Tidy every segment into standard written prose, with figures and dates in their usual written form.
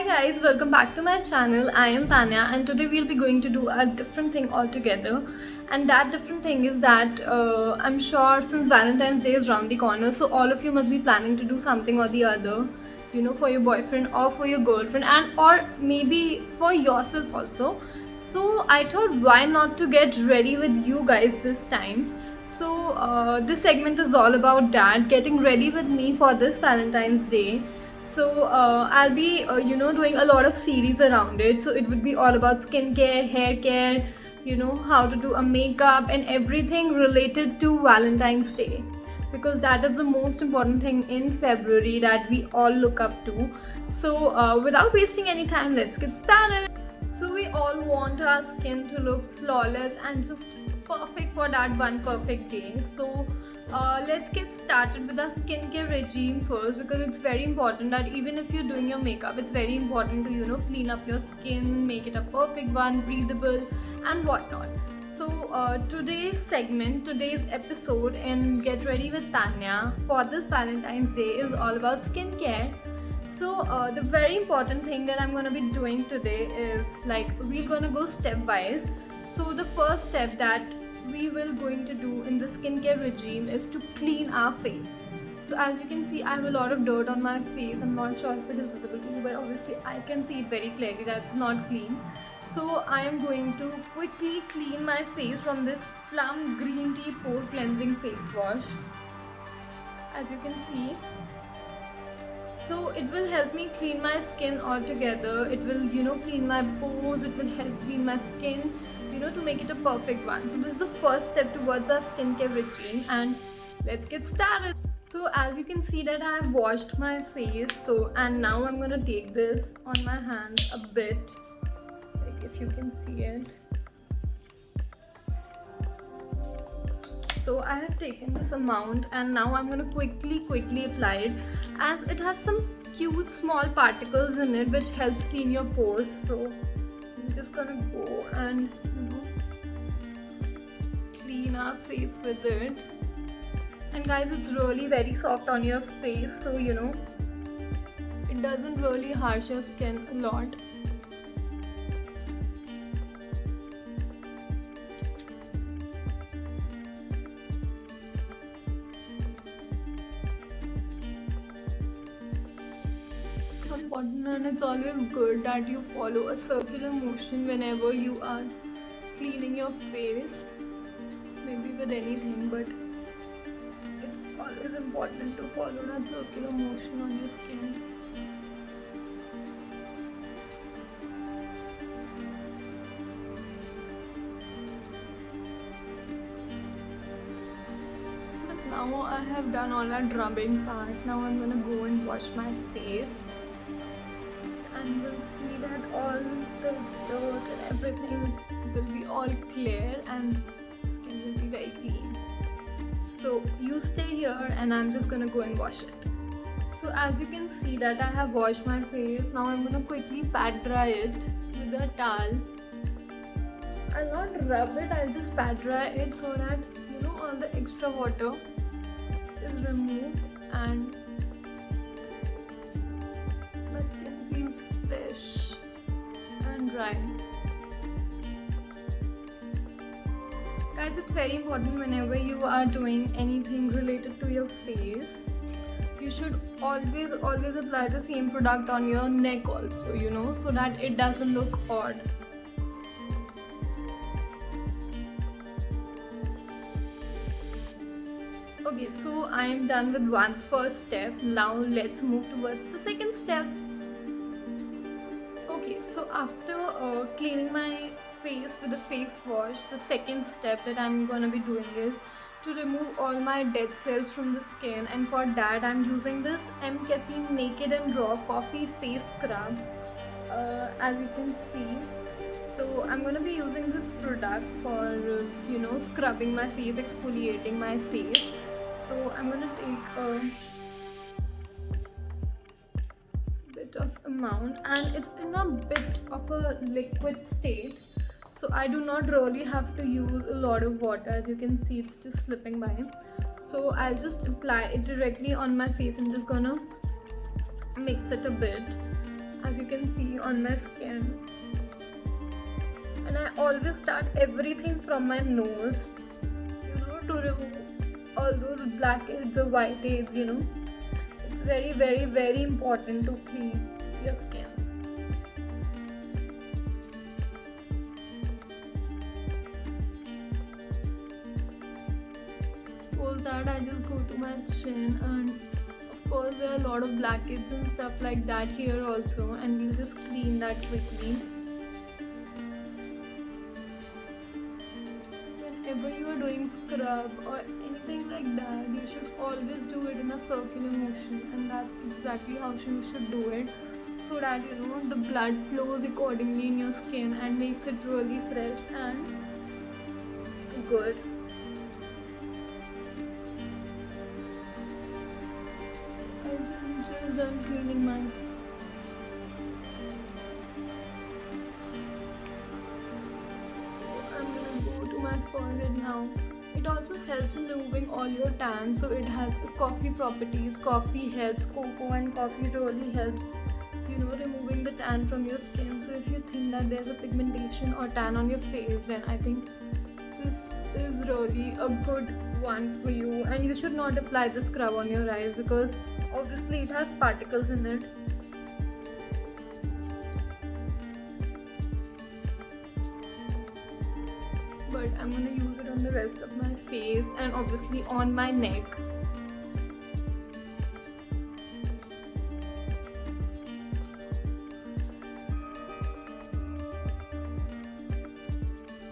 Hi guys, welcome back to my channel. I am Tanya and today we'll be going to do a different thing altogether. And that different thing is that I'm sure since Valentine's Day is around the corner, so all of you must be planning to do something or the other, you know, for your boyfriend or for your girlfriend and or maybe for yourself also. So I thought why not to get ready with you guys this time. So this segment is all about that, getting ready with me for this Valentine's Day. So I'll be doing a lot of series around it. So it would be all about skincare, hair care, you know, how to do a makeup and everything related to Valentine's Day, because that is the most important thing in February that we all look up to. So without wasting any time, let's get started. So we all want our skin to look flawless and just perfect for that one perfect day. So let's get started with our skincare regime first, because it's very important that even if you're doing your makeup, it's very important to, you know, clean up your skin, make it a perfect one, breathable and whatnot. So today's episode in Get Ready with Tanya for this Valentine's Day is all about skincare. So the very important thing that I'm going to be doing today is, like, we're going to go step wise. So the first step that we will going to do in the skincare regime is to clean our face. So as you can see, I have a lot of dirt on my face. I'm not sure if it is visible to you, but obviously I can see it very clearly that it's not clean. So I am going to quickly clean my face from this Plum Green Tea Pore Cleansing Face Wash. As you can see, so it will help me clean my skin altogether. It will, you know, clean my pores. It will help clean my skin, you know, to make it a perfect one. So this is the first step towards our skincare regime, and let's get started. So as you can see that I have washed my face. So and now I'm gonna take this on my hands a bit, like if you can see it. So I have taken this amount and now I'm going to quickly apply it, as it has some cute small particles in it which helps clean your pores. So I'm just going to go and, you know, clean our face with it. And guys, it's really very soft on your face, so you know, it doesn't really harsh your skin a lot. Important, and it's always good that you follow a circular motion whenever you are cleaning your face, maybe with anything, but it's always important to follow that circular motion on your skin. So now I have done all that rubbing part. Now I'm gonna go and wash my face, and we'll see that all the dirt and everything will be all clear and skin will be very clean. So you stay here and I'm just gonna go and wash it. So as you can see that I have washed my face. Now I'm gonna quickly pat dry it with a towel. I'll not rub it, I'll just pat dry it so that, you know, all the extra water is removed and my skin feels fresh and dry. Guys, it's very important whenever you are doing anything related to your face, you should always apply the same product on your neck also, you know, so that it doesn't look odd. Okay, so I am done with one first step. Now let's move towards the second step. Okay, so after cleaning my face with a face wash, the second step that I'm gonna be doing is to remove all my dead cells from the skin, and for that I'm using this M Caffeine Naked and Raw Coffee Face Scrub, as you can see. So I'm gonna be using this product for you know, scrubbing my face, exfoliating my face. So I'm gonna take a bit of amount, and it's in a bit of a liquid state, so I do not really have to use a lot of water. As you can see, it's just slipping by. So I'll just apply it directly on my face. I'm just gonna mix it a bit. as you can see on my skin. And I always start everything from my nose, to remove all those blackheads or whiteheads. It's very, very, very important to clean your skin. Post that, I just go to my chin, and of course there are a lot of blackheads and stuff like that here also, and we'll just clean that quickly. Whenever you are doing scrub or anything like that, you should always do it in a circular motion, and that's exactly how you should do it, so that the blood flows accordingly in your skin and makes it really fresh and good. I'm just done cleaning my my forehead now. It also helps in removing all your tan, so it has coffee properties. Coffee helps, cocoa and coffee really helps removing the tan from your skin. So if you think that there's a pigmentation or tan on your face, then I think this is really a good one for you. And you should not apply the scrub on your eyes, because obviously it has particles in it. But I'm gonna use it on the rest of my face and obviously on my neck.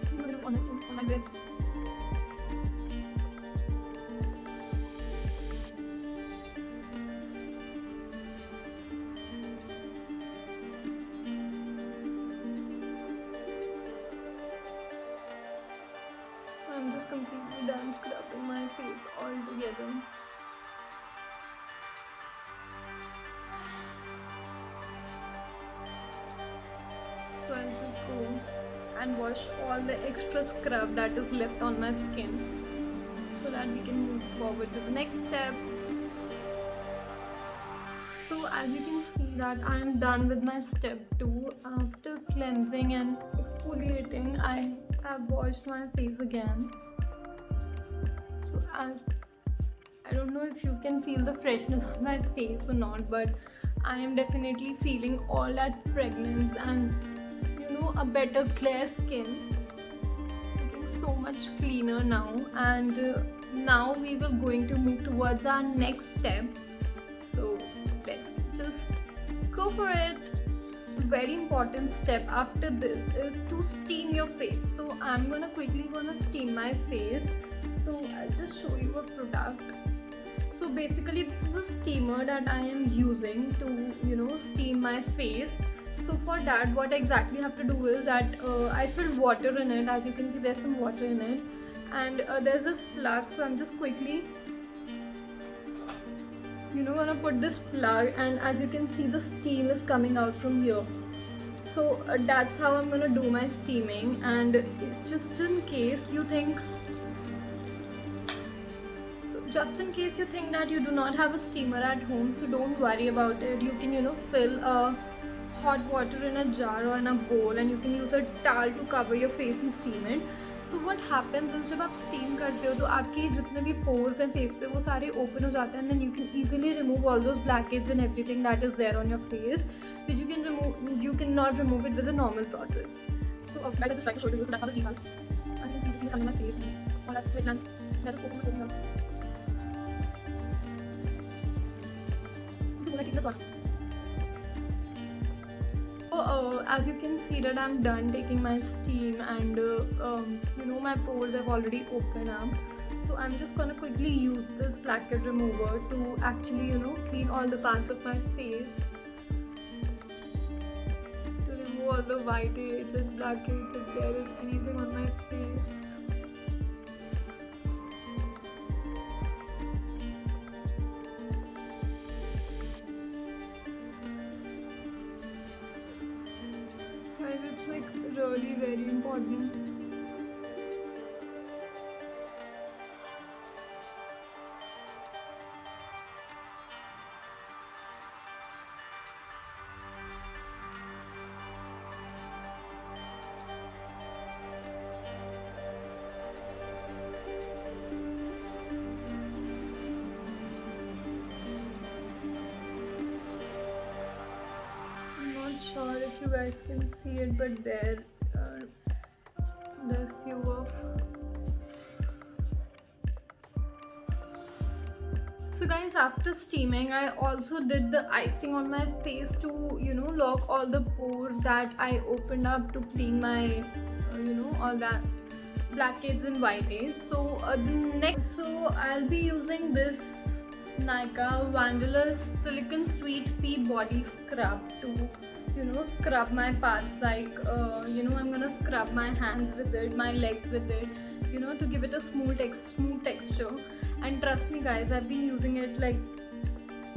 I'm gonna do on my breasts. I'm just completely done scrubbing my face all together. So I'll just go and wash all the extra scrub that is left on my skin, so that we can move forward to the next step. So as you can see that I am done with my step 2. After cleansing and exfoliating, I have washed my face again. So I don't know if you can feel the freshness on my face or not, but I am definitely feeling all that fragrance and a better clear skin. Looking so much cleaner now. And now we will going to move towards our next step. So let's just go for it. Very important step after this is to steam your face. So I'm quickly gonna steam my face. So I'll just show you a product. So basically this is a steamer that I am using to steam my face. So for that, what I exactly have to do is that I filled water in it. As you can see, there's some water in it, and there's this plug. So I'm just quickly gonna put this plug, and as you can see, the steam is coming out from here. So that's how I'm gonna do my steaming. And just in case you think that you do not have a steamer at home, so don't worry about it. You can fill a hot water in a jar or in a bowl, and you can use a towel to cover your face and steam it. So what happens is, जब आप steam करते हो तो आपके जितने भी pores हैं face पे वो सारे open हो जाते हैं, and then you can easily remove all those blackheads and everything that is there on your face, which you cannot remove it with a normal process. So I just try to show you that's how the steam has. I can see the steam coming on my face and all that sweat glands. I just open up. So I take this one. As you can see that I'm done taking my steam, and my pores have already opened up. So I'm just gonna quickly use this blackhead remover to actually clean all the parts of my face, to remove all the whiteheads and blackheads if there is anything on my face. It's like really very important. you guys can see it, but there's few of. So guys, after steaming, I also did the icing on my face to, lock all the pores that I opened up to clean my, all that blackheads and whiteheads. So I'll be using this Nykaa Vanilla Silicon Sweet Pea Body Scrub to, scrub my parts. Like, I'm gonna scrub my hands with it, my legs with it, to give it a smooth texture. And trust me guys, I've been using it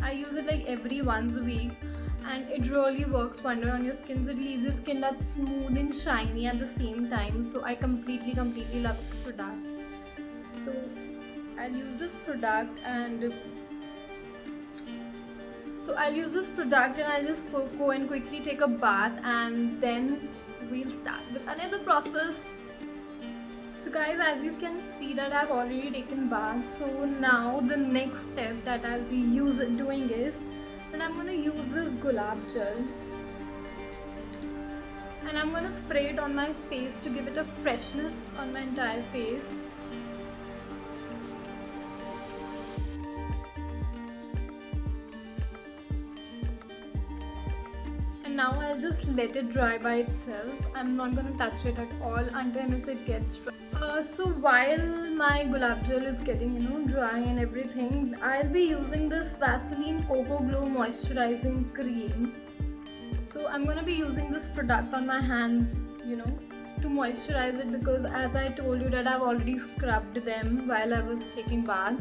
I use it every once a week, and it really works wonder on your skin. It leaves your skin that smooth and shiny at the same time. So I completely love this product. So I'll use this product and I'll just go and quickly take a bath, and then we'll start with another process. So guys, as you can see that I've already taken bath. So now the next step that I'll be doing is that I'm going to use this gulab gel, and I'm going to spray it on my face to give it a freshness on my entire face. Now I'll just let it dry by itself. I'm not going to touch it at all until it gets dry. So while my gulab gel is getting dry and everything, I'll be using this Vaseline Coco Glow Moisturizing Cream. So I'm going to be using this product on my hands, to moisturize it, because as I told you that I've already scrubbed them while I was taking bath.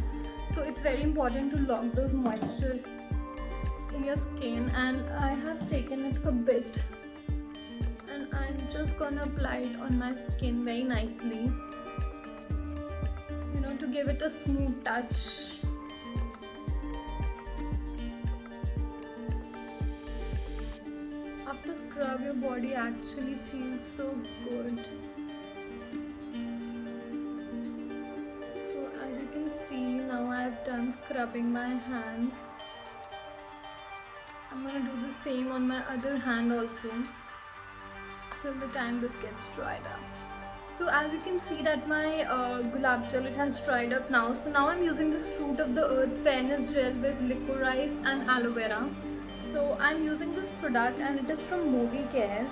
So it's very important to lock those moisture in your skin, and I have taken it a bit, and I'm just gonna apply it on my skin very nicely, to give it a smooth touch. After scrub, your body actually feels so good. So as you can see, now I've done scrubbing my hands. I'm gonna do the same on my other hand also, till the time this gets dried up. So as you can see that my gulab gel, it has dried up now. So now I'm using this Fruit of the Earth Fairness Gel with licorice and aloe vera. So I'm using this product, and it is from Movicare.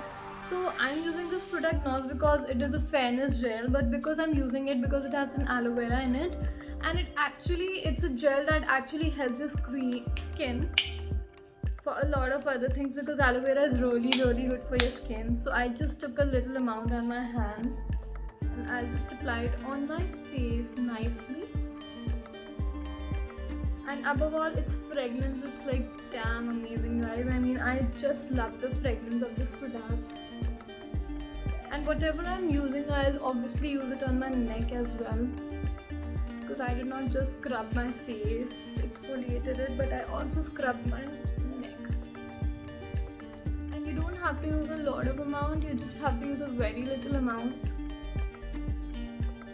So I'm using this product not because it is a fairness gel, but because I'm using it because it has an aloe vera in it, and it's a gel that actually helps your skin for a lot of other things, because aloe vera is really good for your skin. So I just took a little amount on my hand, and I'll just apply it on my face nicely. And above all, its fragrance, it's damn amazing guys. I mean, I just love the fragrance of this product. And whatever I'm using, I'll obviously use it on my neck as well, because I did not just scrub my face, exfoliated it, but I also scrubbed my neck. And you don't have to use a lot of amount, you just have to use a very little amount.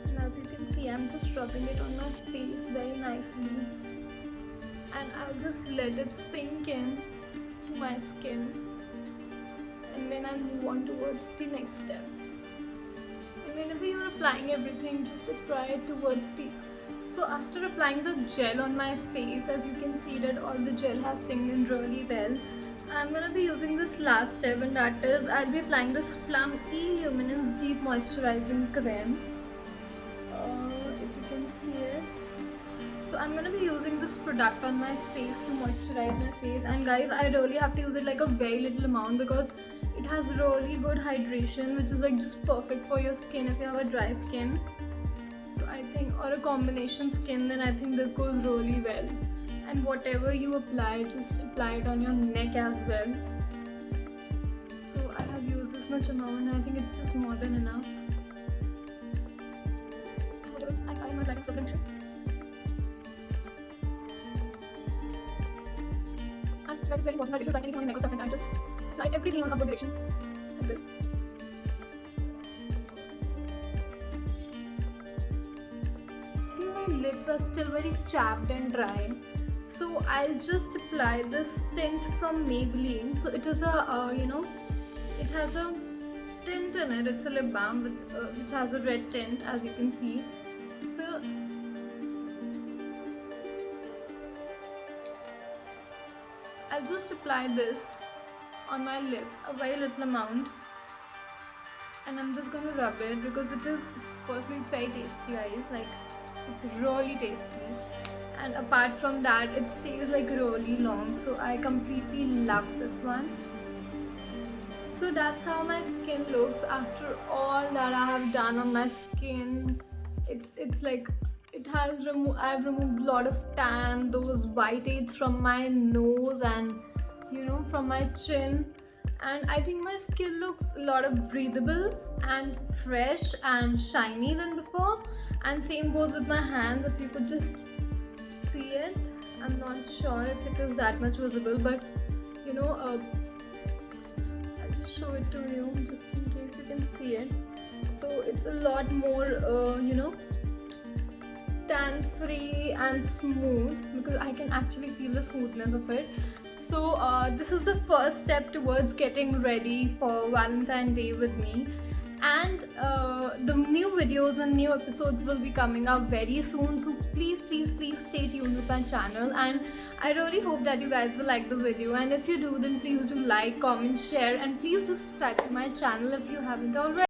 And as you can see, I'm just rubbing it on my face very nicely, and I'll just let it sink in to my skin, and then I'll move on towards the next step. And whenever you're applying everything, just apply it towards the. So after applying the gel on my face, as you can see that all the gel has sunk in really well, I'm gonna be using this last step, and that is I'll be applying this Plum E-Luminance Deep Moisturizing Cream. If you can see it. So I'm gonna be using this product on my face to moisturize my face, and guys, I really have to use it a very little amount, because it has really good hydration, which is just perfect for your skin if you have a dry skin. So I think, or a combination skin, then I think this goes really well. And whatever you apply, just apply it on your neck as well. So I have used this much amount, and I think it's just more than enough. I find my light production. And that's very important that if you like anything on your neck or stuff, and I just apply everything on upward direction like this. I think my lips are still very chapped and dry, so I'll just apply this tint from Maybelline. So it is a It has a tint in it. It's a lip balm which has a red tint, as you can see. So I'll just apply this on my lips, a very little amount, and I'm just gonna rub it because it is, firstly, it's very tasty, guys. Like, it's really tasty, and apart from that, it stays like really long. So I completely love this one. So that's how my skin looks after all that I have done on my skin. It's like I've removed a lot of tan, those whiteheads from my nose, and from my chin. And I think my skin looks a lot of breathable and fresh and shiny than before. And same goes with my hands. If you could just see it, I'm not sure if it is that much visible, but I'll just show it to you just in case you can see it. So it's a lot more tan free and smooth, because I can actually feel the smoothness of it. So this is the first step towards getting ready for Valentine's Day with me. And the new videos and new episodes will be coming up very soon, so please stay tuned with my channel. And I really hope that you guys will like the video, and if you do, then please do like, comment, share, and please do subscribe to my channel if you haven't already.